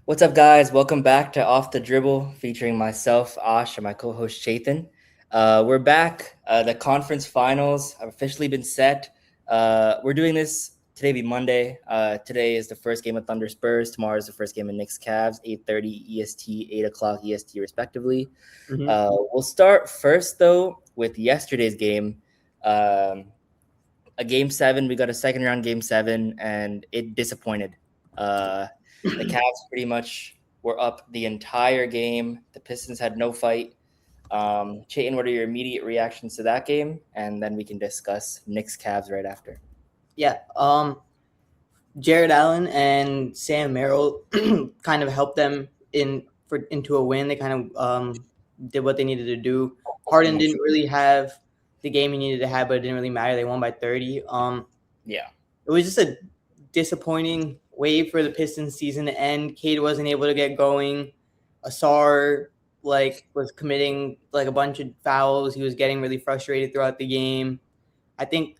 What's up, guys? Welcome back to Off the Dribble, featuring myself, Ash, and my co-host Chetan. We're back. The conference finals have officially been set. We're doing this today. Be Monday. Today is the first game of Thunder Spurs. Tomorrow is the first game of Knicks Cavs. 8:30 EST, 8 o'clock EST, respectively. Hmm. We'll start first though with yesterday's game. Um, a game seven. We got a second round game seven, and it disappointed. Uh, the Cavs pretty much were up the entire game. The Pistons had no fight. Chayton, what are your immediate reactions to that game? And then we can discuss Knicks Cavs right after. Yeah. Jared Allen and Sam Merrill kind of helped them into a win. They kind of did what they needed to do. Harden didn't really have the game he needed to have, but it didn't really matter. They won by 30. Yeah. It was just a disappointing way for the Pistons season to end. Cade wasn't able to get going. Asar was committing a bunch of fouls. He was getting really frustrated throughout the game. I think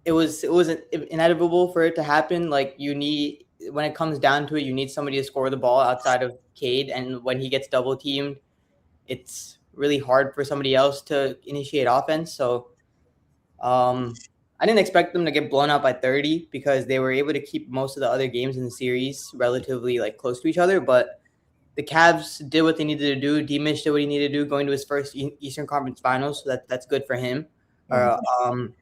it was inevitable for it to happen. Like you need when it comes down to it, you need somebody to score the ball outside of Cade, and when he gets double teamed, it's really hard for somebody else to initiate offense. So I didn't expect them to get blown out by 30 because they were able to keep most of the other games in the series relatively close to each other. But the Cavs did what they needed to do. D-Mitch did what he needed to do going to his first Eastern Conference Finals. So that's good for him. Mhm.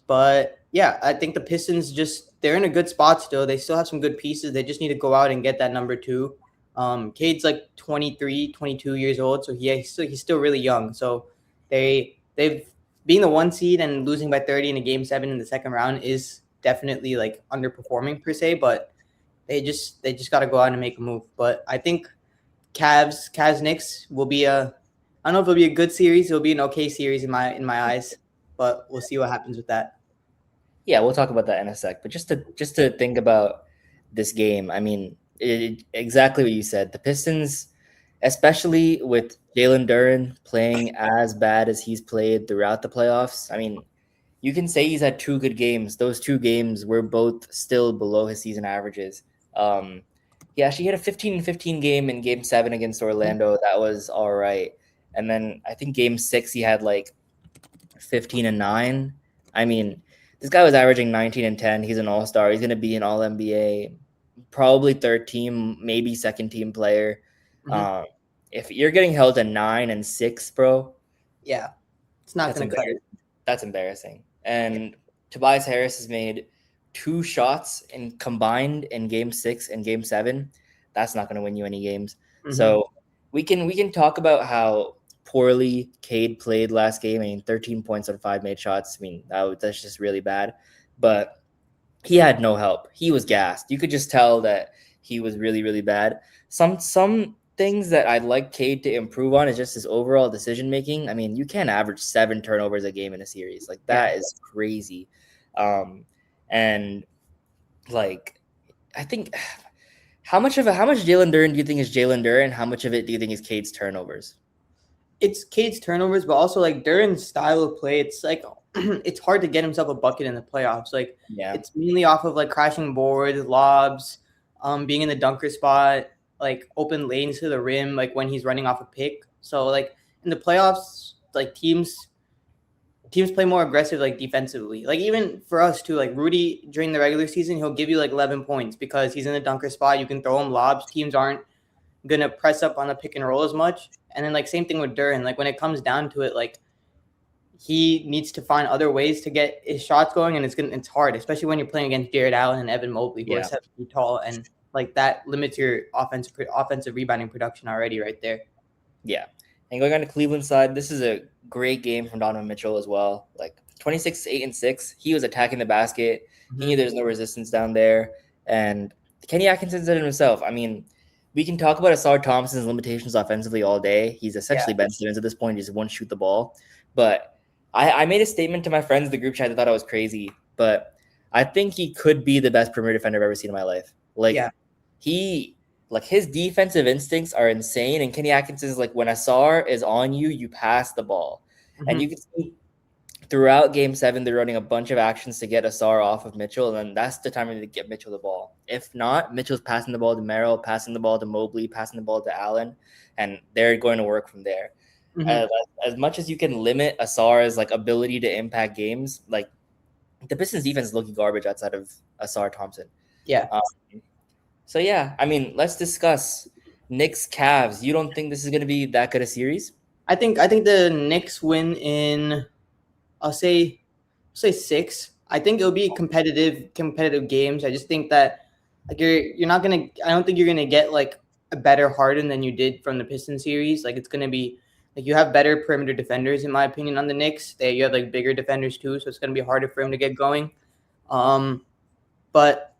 But yeah, I think the Pistons they're in a good spot still. They still have some good pieces. They just need to go out and get that number two. Cade's like 23, 22 years old, so he's still really young. So they've being the one seed and losing by 30 in a game seven in the second round is definitely underperforming per se, but they just got to go out and make a move. But I think Cavs Knicks will be I don't know if it'll be a good series. It'll be an okay series in my eyes, but we'll see what happens with that. Yeah, we'll talk about that in a sec. But just to think about this game, I mean, exactly what you said. The Pistons, especially with Jalen Duren playing as bad as he's played throughout the playoffs. I mean, you can say he's had two good games. Those two games were both still below his season averages. Um, he actually had a 15-15 game in Game Seven against Orlando. That was all right. And then I think Game Six he had like 15-9. I mean, this guy was averaging 19-10. He's an all-star. He's going to be an all-NBA, probably third team, maybe second team player. Mm-hmm. Um, if you're getting held to 9-6, bro, Yeah, it's not that's going to cut embarrassing. it. That's embarrassing. And Tobias Harris has made two shots in combined in Game Six and Game Seven. That's not going to win you any games. Mm-hmm. So we can talk about how poorly Cade played last game. I mean, 13 points on five made shots. I mean, that's just really bad. But he had no help. He was gassed. You could just tell that he was really, really bad. Some things that I'd like Cade to improve on is just his overall decision making. I mean, you can't average 7 turnovers a game in a series. Like Yeah, that is crazy. Um, and like I think how much Jalen Duren do you think is Jalen Duren? How much of it do you think is Cade's turnovers? it's Cade's turnovers, but also Duran's style of play. It's it's hard to get himself a bucket in the playoffs. Yeah. It's mainly off of crashing boards, lobs, being in the dunker spot, open lanes to the rim, when he's running off a pick. So in the playoffs, teams play more aggressive defensively. Even for us too, Rudy during the regular season, he'll give you 11 points because he's in the dunker spot. You can throw him lobs. Teams aren't gonna press up on the pick and roll as much. And then same thing with Duran. When it comes down to it, he needs to find other ways to get his shots going, and it's hard, especially when you're playing against Jared Allen and Evan Mobley, who are Yeah. 7 feet tall, and that limits your offensive rebounding production already right there. Yeah. And going on to Cleveland side, this is a great game from Donovan Mitchell as well. Like 26, 8-6. He was attacking the basket. He knew Mm-hmm. there's no resistance down there. And Kenny Atkinson said it himself. I mean, we can talk about Asar Thompson's limitations offensively all day. He's Yeah. essentially Ben Simmons at this point. He just won't shoot the ball. But I made a statement to my friends in the group chat that thought I was crazy. But I think he could be the best perimeter defender I've ever seen in my life. Yeah. He his defensive instincts are insane. And Kenny Atkinson's when Asar is on you, you pass the ball. And Mm-hmm. you can see throughout Game 7, they're running a bunch of actions to get Asar off of Mitchell, and then that's the time to get Mitchell the ball. If not, Mitchell's passing the ball to Merrill, passing the ball to Mobley, passing the ball to Allen, and they're going to work from there. Mhm. As much as you can limit Asar's like ability to impact games, like the Pistons defense is looking garbage outside of Asar Thompson. Yeah. So yeah, I mean, let's discuss Knicks Cavs. You don't think this is going to be that good a series? I think the Knicks win in, I'll say 6. I think it'll be competitive games. I just think that like you're not gonna. I don't think you're gonna get like a better Harden than you did from the Pistons series. Like it's gonna be like you have better perimeter defenders in my opinion on the Knicks. You have like bigger defenders too, so it's gonna be harder for him to get going. But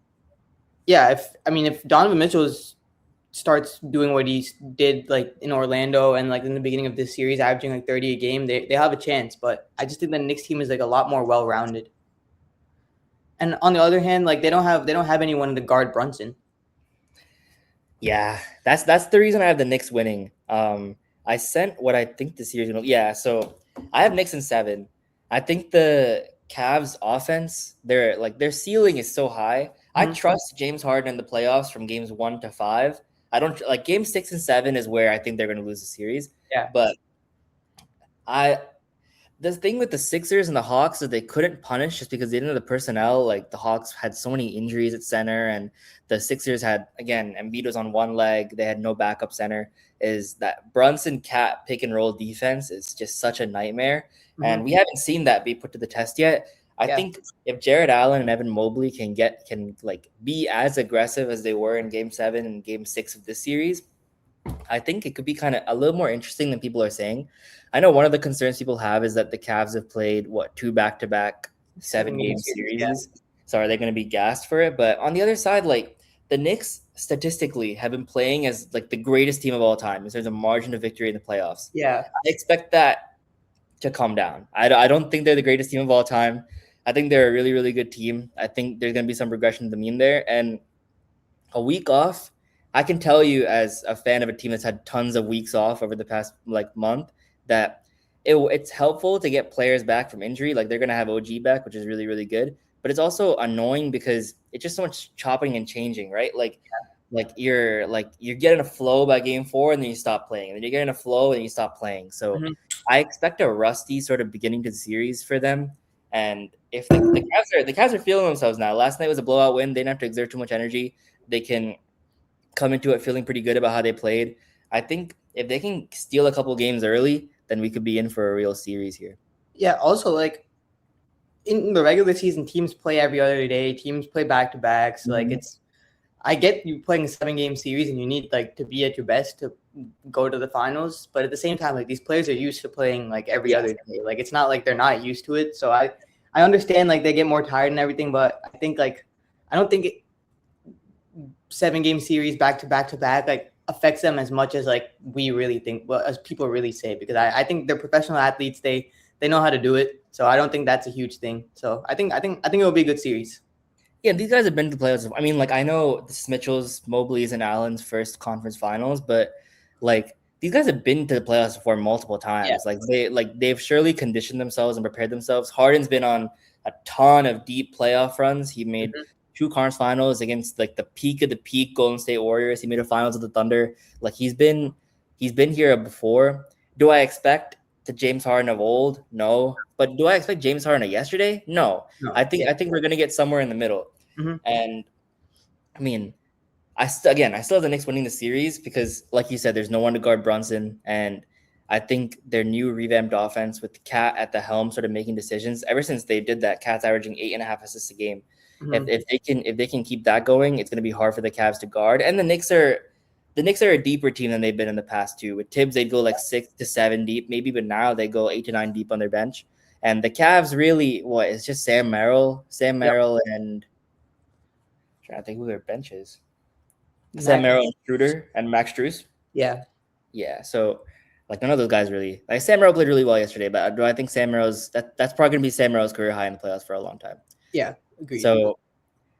yeah, if Donovan Mitchell starts doing what he did like in Orlando and like in the beginning of this series, averaging like 30 a game, they have a chance. But I just think the Knicks team is like a lot more well rounded. And on the other hand, like they don't have anyone to guard Brunson. Yeah, that's the reason I have the Knicks winning. I sent what I think the series will. Yeah, so I have Knicks in 7. I think the Cavs offense, their ceiling is so high. I trust James Harden in the playoffs from games 1 to 5. I don't like game 6 and 7 is where I think they're going to lose the series. Yeah, but the thing with the Sixers and the Hawks is they couldn't punish just because they didn't have the personnel. Like the Hawks had so many injuries at center, and the Sixers had, again, Embiid was on one leg. They had no backup center. Is that Brunson Cat pick and roll defense is just such a nightmare. And we haven't seen that be put to the test yet. I think if Jared Allen and Evan Mobley can be as aggressive as they were in game 7 and game 6 of this series, I think it could be kind of a little more interesting than people are saying. I know one of the concerns people have is that the Cavs have played 2 back-to-back 7-game series. Yeah. So are they going to be gassed for it? But on the other side, like the Knicks statistically have been playing as like the greatest team of all time. There's a margin of victory in the playoffs. Yeah, I expect that to calm down. I don't think they're the greatest team of all time. I think they're a really, really good team. I think there's going to be some regression to the mean there. And a week off, I can tell you as a fan of a team that's had tons of weeks off over the past month that it's helpful to get players back from injury. Like they're going to have OG back, which is really, really good. But it's also annoying because it's just so much chopping and changing, right? Like you're getting a flow by game 4 and then you stop playing. And then you're getting a flow and you stop playing. So I expect a rusty sort of beginning to the series for them. And if the Cavs are feeling themselves now. Last night was a blowout win. They didn't have to exert too much energy. They can come into it feeling pretty good about how they played. I think if they can steal a couple games early, then we could be in for a real series here. Yeah, also like in the regular season, teams play every other day. Teams play back-to-backs. Like I get you playing a 7-game series and you need like to be at your best to go to the finals. But at the same time, like these players are used to playing like every other day. Like it's not like they're not used to it. So I understand like they get more tired and everything, but I think like I don't think 7-game series back to back like affects them as much as like we really think, well, as people really say, because I think they're professional athletes. They know how to do it. So I don't think that's a huge thing. So I think it'll be a good series. Yeah, these guys have been to the playoffs. I mean, like I know this is Mitchell's, Mobley's, and Allen's first conference finals, but like these guys have been to the playoffs before multiple times. Yeah. They've surely conditioned themselves and prepared themselves. Harden's been on a ton of deep playoff runs. He made 2 conference finals against like the peak of the peak Golden State Warriors. He made a finals of the Thunder. Like he's been here before. Do I expect the James Harden of old? No. But do I expect James Harden of yesterday? No. I think we're gonna get somewhere in the middle. And I mean, I still have the Knicks winning the series because, like you said, there's no one to guard Brunson, and I think their new revamped offense with Cat at the helm, sort of making decisions. Ever since they did that, Cat's averaging 8.5 assists a game. If they can keep that going, it's going to be hard for the Cavs to guard. And the Knicks are a deeper team than they've been in the past too. With Tibbs, they'd go like 6 to 7 deep, maybe, but now they go 8 to 9 deep on their bench. And the Cavs really, it's just Sam Merrill, and I'm trying to think who their bench is. Sam Merrill and Schroeder and Max Strus. Yeah. So like none of those guys really. Like Sam Merrill played really well yesterday, but do I think Sam Merrill's that's probably gonna be Sam Merrill's career high in the playoffs for a long time. Yeah, agreed. So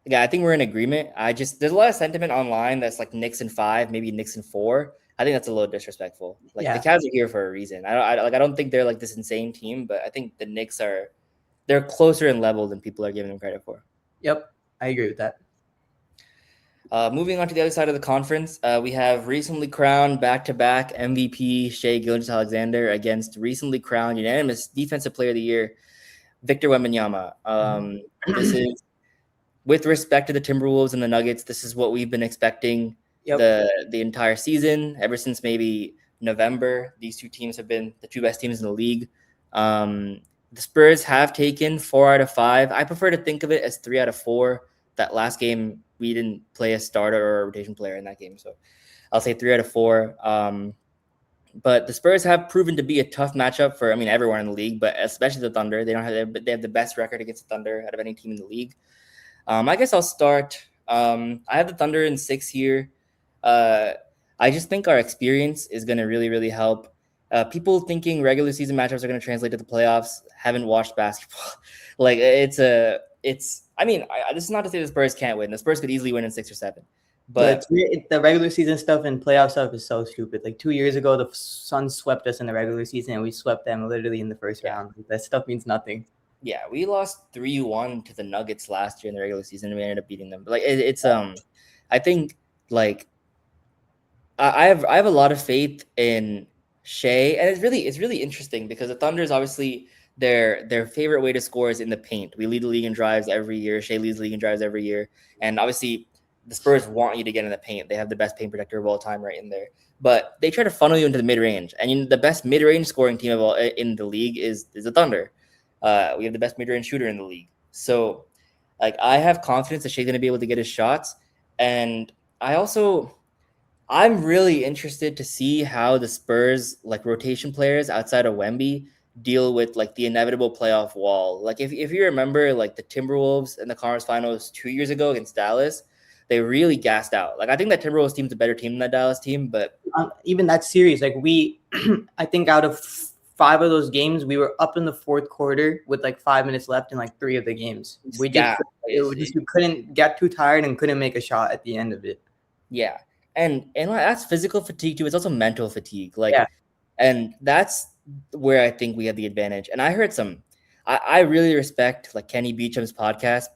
yeah, I think we're in agreement. There's a lot of sentiment online that's like Knicks in 5, maybe Knicks in 4. I think that's a little disrespectful. Like the Cavs are here for a reason. I don't think they're like this insane team, but I think the Knicks are they're closer in level than people are giving them credit for. Yep, I agree with that. Moving on to the other side of the conference, we have recently crowned back-to-back MVP Shai Gilgeous-Alexander against recently crowned unanimous Defensive Player of the Year Victor Wembanyama. This is, with respect to the Timberwolves and the Nuggets, this is what we've been expecting the entire season. Ever since maybe November, these two teams have been the two best teams in the league. The Spurs have taken 4 out of 5. I prefer to think of it as 3 out of 4. That last game, we didn't play a starter or a rotation player in that game, so I'll say 3 out of 4. But the Spurs have proven to be a tough matchup for, everyone in the league, but especially the Thunder. They have the best record against the Thunder out of any team in the league. I guess I'll start. I have the Thunder in 6 here. I just think our experience is going to really, really help. People thinking regular season matchups are going to translate to the playoffs haven't watched basketball. This is not to say the Spurs can't win. The Spurs could easily win in 6 or 7. But the regular season stuff and playoff stuff is so stupid. Like 2 years ago, the Suns swept us in the regular season, and we swept them literally in the first round. That stuff means nothing. Yeah, we lost 3-1 to the Nuggets last year in the regular season, and we ended up beating them. But I think I have a lot of faith in Shai, and it's really interesting because the Thunder is obviously their favorite way to score is in the paint. We lead the league in drives every year. Shai leads the league in drives every year, and obviously the Spurs want you to get in the paint. They have the best paint protector of all time right in there. But they try to funnel you into the mid-range. And the best mid-range scoring team of all in the league is the Thunder. We have the best mid-range shooter in the league. So, I have confidence that Shai's going to be able to get his shots. And I'm really interested to see how the Spurs, rotation players outside of Wemby, deal with, the inevitable playoff wall. If you remember, the Timberwolves in the conference finals 2 years ago against Dallas, they really gassed out. I think that Timberwolves team's a better team than that Dallas team, but even that series, we, I think out of 5 of those games, we were up in the fourth quarter with 5 minutes left in 3 of the games. We you couldn't get too tired and couldn't make a shot at the end of it. Yeah, and that's physical fatigue too. It's also mental fatigue. And that's where I think we have the advantage. And I heard I really respect Kenny Beecham's podcast,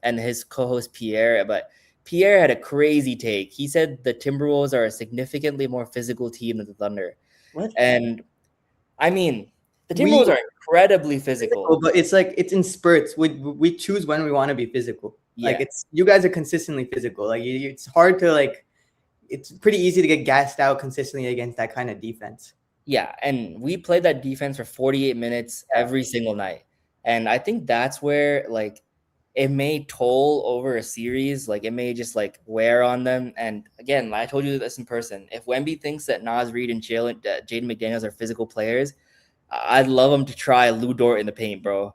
and his co-host Pierre, but Pierre had a crazy take. He said the Timberwolves are a significantly more physical team than the Thunder. What? And the Timberwolves are incredibly physical. But it's it's in spurts. We choose when we want to be physical. Yeah. You guys are consistently physical. It's hard to it's pretty easy to get gassed out consistently against that kind of defense. Yeah, and we played that defense for 48 minutes every single night. And I think that's where it may toll over a series. It may just wear on them. And again, I told you this in person. If Wemby thinks that Naz Reid and Jaden McDaniels are physical players, I'd love them to try Lou Dort in the paint, bro.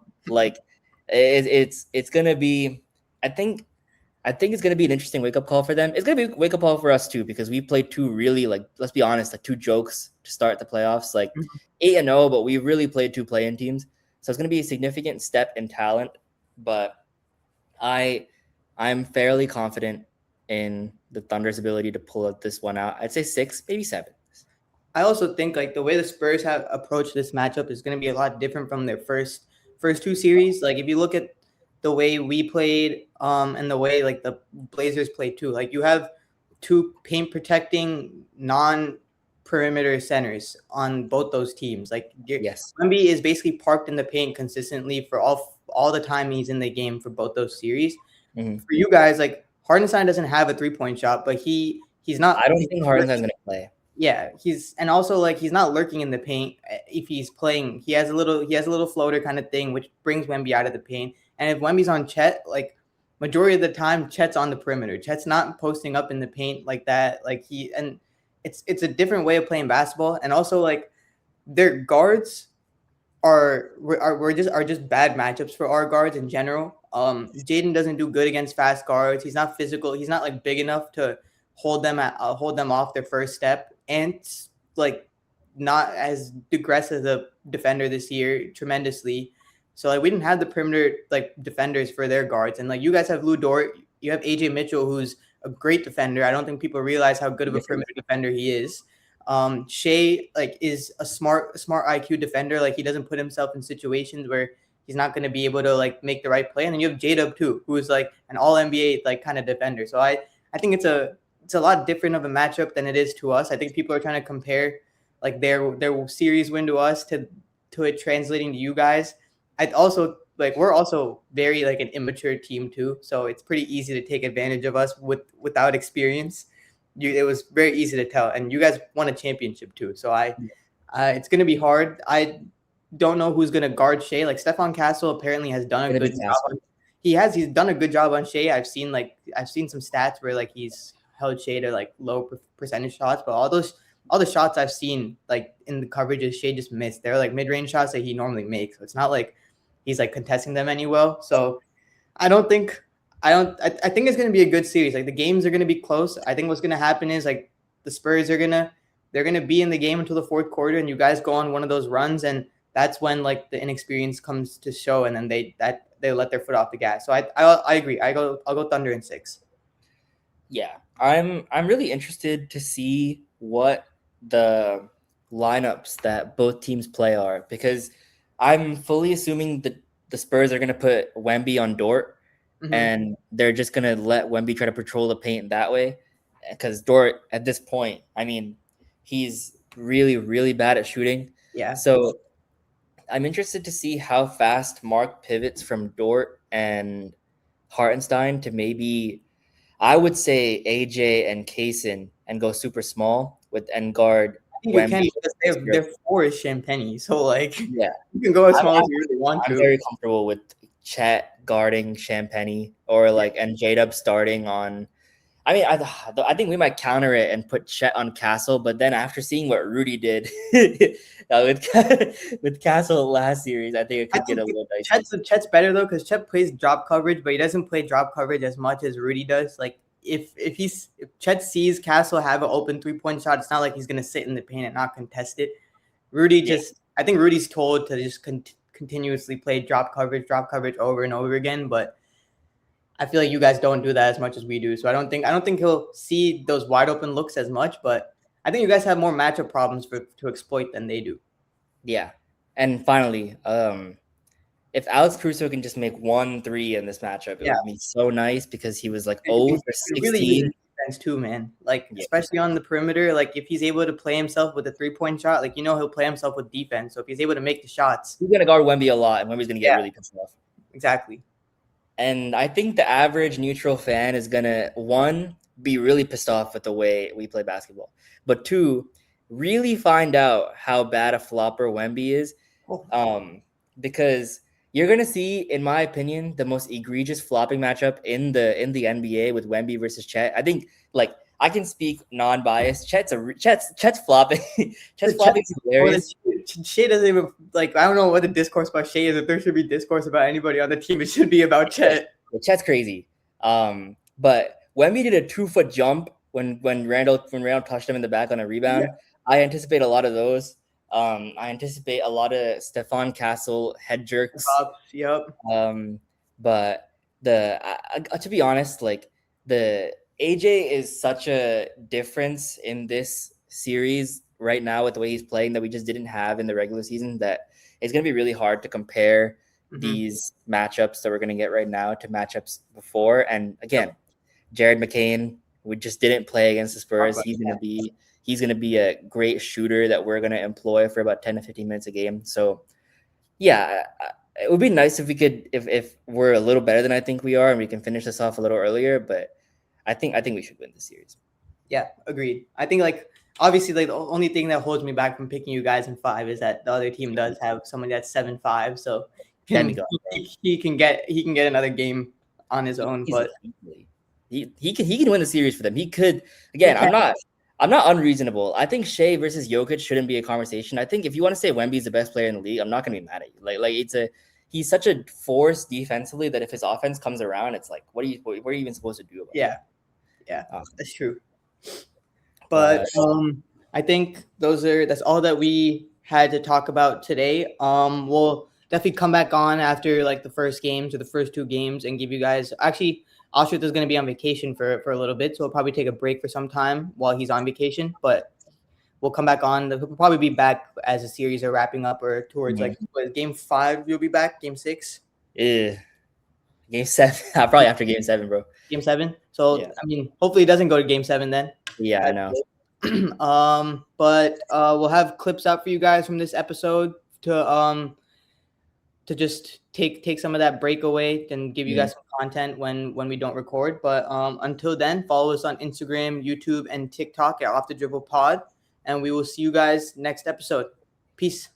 It's gonna be. I think it's gonna be an interesting wake up call for them. It's gonna be a wake up call for us too because we played 2 really let's be honest, 2 jokes to start the playoffs. 8-0, but we really played 2 play-in teams. So it's gonna be a significant step in talent, but I'm fairly confident in the Thunder's ability to pull this one out. I'd say 6, maybe 7. I also think the way the Spurs have approached this matchup is going to be a lot different from their first 2 series. If you look at the way we played, and the way the Blazers played too. You have 2 paint protecting non-perimeter centers on both those teams. Yes, Wemby is basically parked in the paint consistently for all the time he's in the game for both those series. Mm-hmm. For you guys, Hartenstein doesn't have a 3-point shot, but he's not. I don't think Hartenstein's going to play. Yeah, he's not lurking in the paint. If he's playing, he has a little floater kind of thing, which brings Wemby out of the paint. And if Wemby's on Chet, majority of the time, Chet's on the perimeter. Chet's not posting up in the paint like that. It's a different way of playing basketball. And also their guards are just bad matchups for our guards in general. Jaden doesn't do good against fast guards. He's not physical. He's not big enough to hold them off their first step. And not as aggressive as a defender this year tremendously. So we didn't have the perimeter defenders for their guards. And you guys have Lou Dort, you have AJ Mitchell, who's a great defender. I don't think people realize how good of a perimeter defender he is. Shai is a smart IQ defender. He doesn't put himself in situations where he's not going to be able to like make the right play. And then you have J-Dub too, who is like an all NBA like kind of defender. So I think it's a lot different of a matchup than it is to us. I think people are trying to compare like their series win to us to it translating to you guys. I also like we're also very like an immature team too, so it's pretty easy to take advantage of us without experience. It was very easy to tell, and you guys won a championship too. So it's gonna be hard. I don't know who's gonna guard Shea. Like Stephon Castle apparently has done a good job. He's done a good job on Shea. I've seen some stats where like he's held Shea to like low percentage shots, but all the shots I've seen like in the coverages Shea just missed. They're like mid-range shots that he normally makes. So it's not like he's like contesting them any well. So I think it's going to be a good series. Like the games are going to be close. I think what's going to happen is like the Spurs they're going to be in the game until the fourth quarter, and you guys go on one of those runs, and that's when like the inexperience comes to show, and then they let their foot off the gas. So I agree. I'll go Thunder in 6. Yeah, I'm really interested to see what the lineups that both teams play are, because I'm fully assuming that the Spurs are going to put Wemby on Dort, and they're just going to let Wemby try to patrol the paint that way, because Dort at this point, I mean, he's really, really bad at shooting. Yeah. So I'm interested to see how fast Mark pivots from Dort and Hartenstein to maybe, I would say, AJ and Kaysen, and go super small and guard Wemby. Their 4 is Champagny, so like yeah, you can go as small as you really want to. I'm very comfortable with Chet guarding Champagny, or like and J-Dub starting on. I mean, I think we might counter it and put Chet on Castle, but then after seeing what Rudy did with Castle last series, I think it could get a little dicey. Chet's better though, because Chet plays drop coverage, but he doesn't play drop coverage as much as Rudy does. Like if Chet sees Castle have an open 3-point shot, it's not like he's gonna sit in the paint and not contest it. I think Rudy's told to just continuously play drop coverage over and over again, but I feel like you guys don't do that as much as we do. So I don't think he'll see those wide open looks as much, but I think you guys have more matchup problems to exploit than they do. Yeah. And finally, if Alex Caruso can just make 1 3 in this matchup, it would be so nice, because he was like 0 for 16. Really defense too, man. Like especially on the perimeter, like if he's able to play himself with a 3-point shot, like he'll play himself with defense. So if he's able to make the shots, he's gonna guard Wemby a lot, and Wemby's gonna get really pissed off. Exactly. And I think the average neutral fan is gonna, 1, be really pissed off with the way we play basketball, but 2, really find out how bad a flopper Wemby is. Because you're gonna see, in my opinion, the most egregious flopping matchup in the NBA with Wemby versus Chet. I think, like, I can speak non-biased. Chet's flopping. Chet's flopping is hilarious. Shea doesn't even, like, I don't know what the discourse about Shea is. If there should be discourse about anybody on the team, it should be about Chet. Chet's crazy. But Wemby did a 2-foot jump when Randall touched him in the back on a rebound. Yeah. I anticipate a lot of those. I anticipate a lot of Stephon Castle head jerks. Yep. But to be honest, like, the AJ is such a difference in this series right now with the way he's playing that we just didn't have in the regular season, that it's going to be really hard to compare these matchups that we're going to get right now to matchups before. And again, Jared McCain, we just didn't play against the Spurs. He's going to be a great shooter that we're going to employ for about 10 to 15 minutes a game. So yeah, it would be nice if we could, if we're a little better than I think we are, and we can finish this off a little earlier, but I think we should win this series. Yeah, agreed. I think, like, obviously, like, the only thing that holds me back from picking you guys in 5 is that the other team does have somebody that's 7-5, so he can get another game on his own. But he can win the series for them. He could. Again, I'm not unreasonable. I think Shea versus Jokic shouldn't be a conversation. I think if you want to say Wemby's the best player in the league, I'm not going to be mad at you. He's such a force defensively that if his offense comes around, it's like, what are you even supposed to do about it? Yeah, that's true. But I think that's all that we had to talk about today. We'll definitely come back on after like the first games or the first 2 games and give you guys. Actually, Aashrith is going to be on vacation for a little bit, so we'll probably take a break for some time while he's on vacation. But we'll come back on. We'll probably be back as the series are wrapping up or towards like game 5. You'll be back. Game 6. Yeah. Game 7. Probably after game 7, bro. Game 7. So Yeah. I mean, hopefully it doesn't go to game 7 then. Yeah, I know. But we'll have clips out for you guys from this episode to just take some of that break away and give you guys some content when we don't record. But until then, follow us on Instagram, YouTube, and TikTok at OffTheDribble Pod, and we will see you guys next episode. Peace.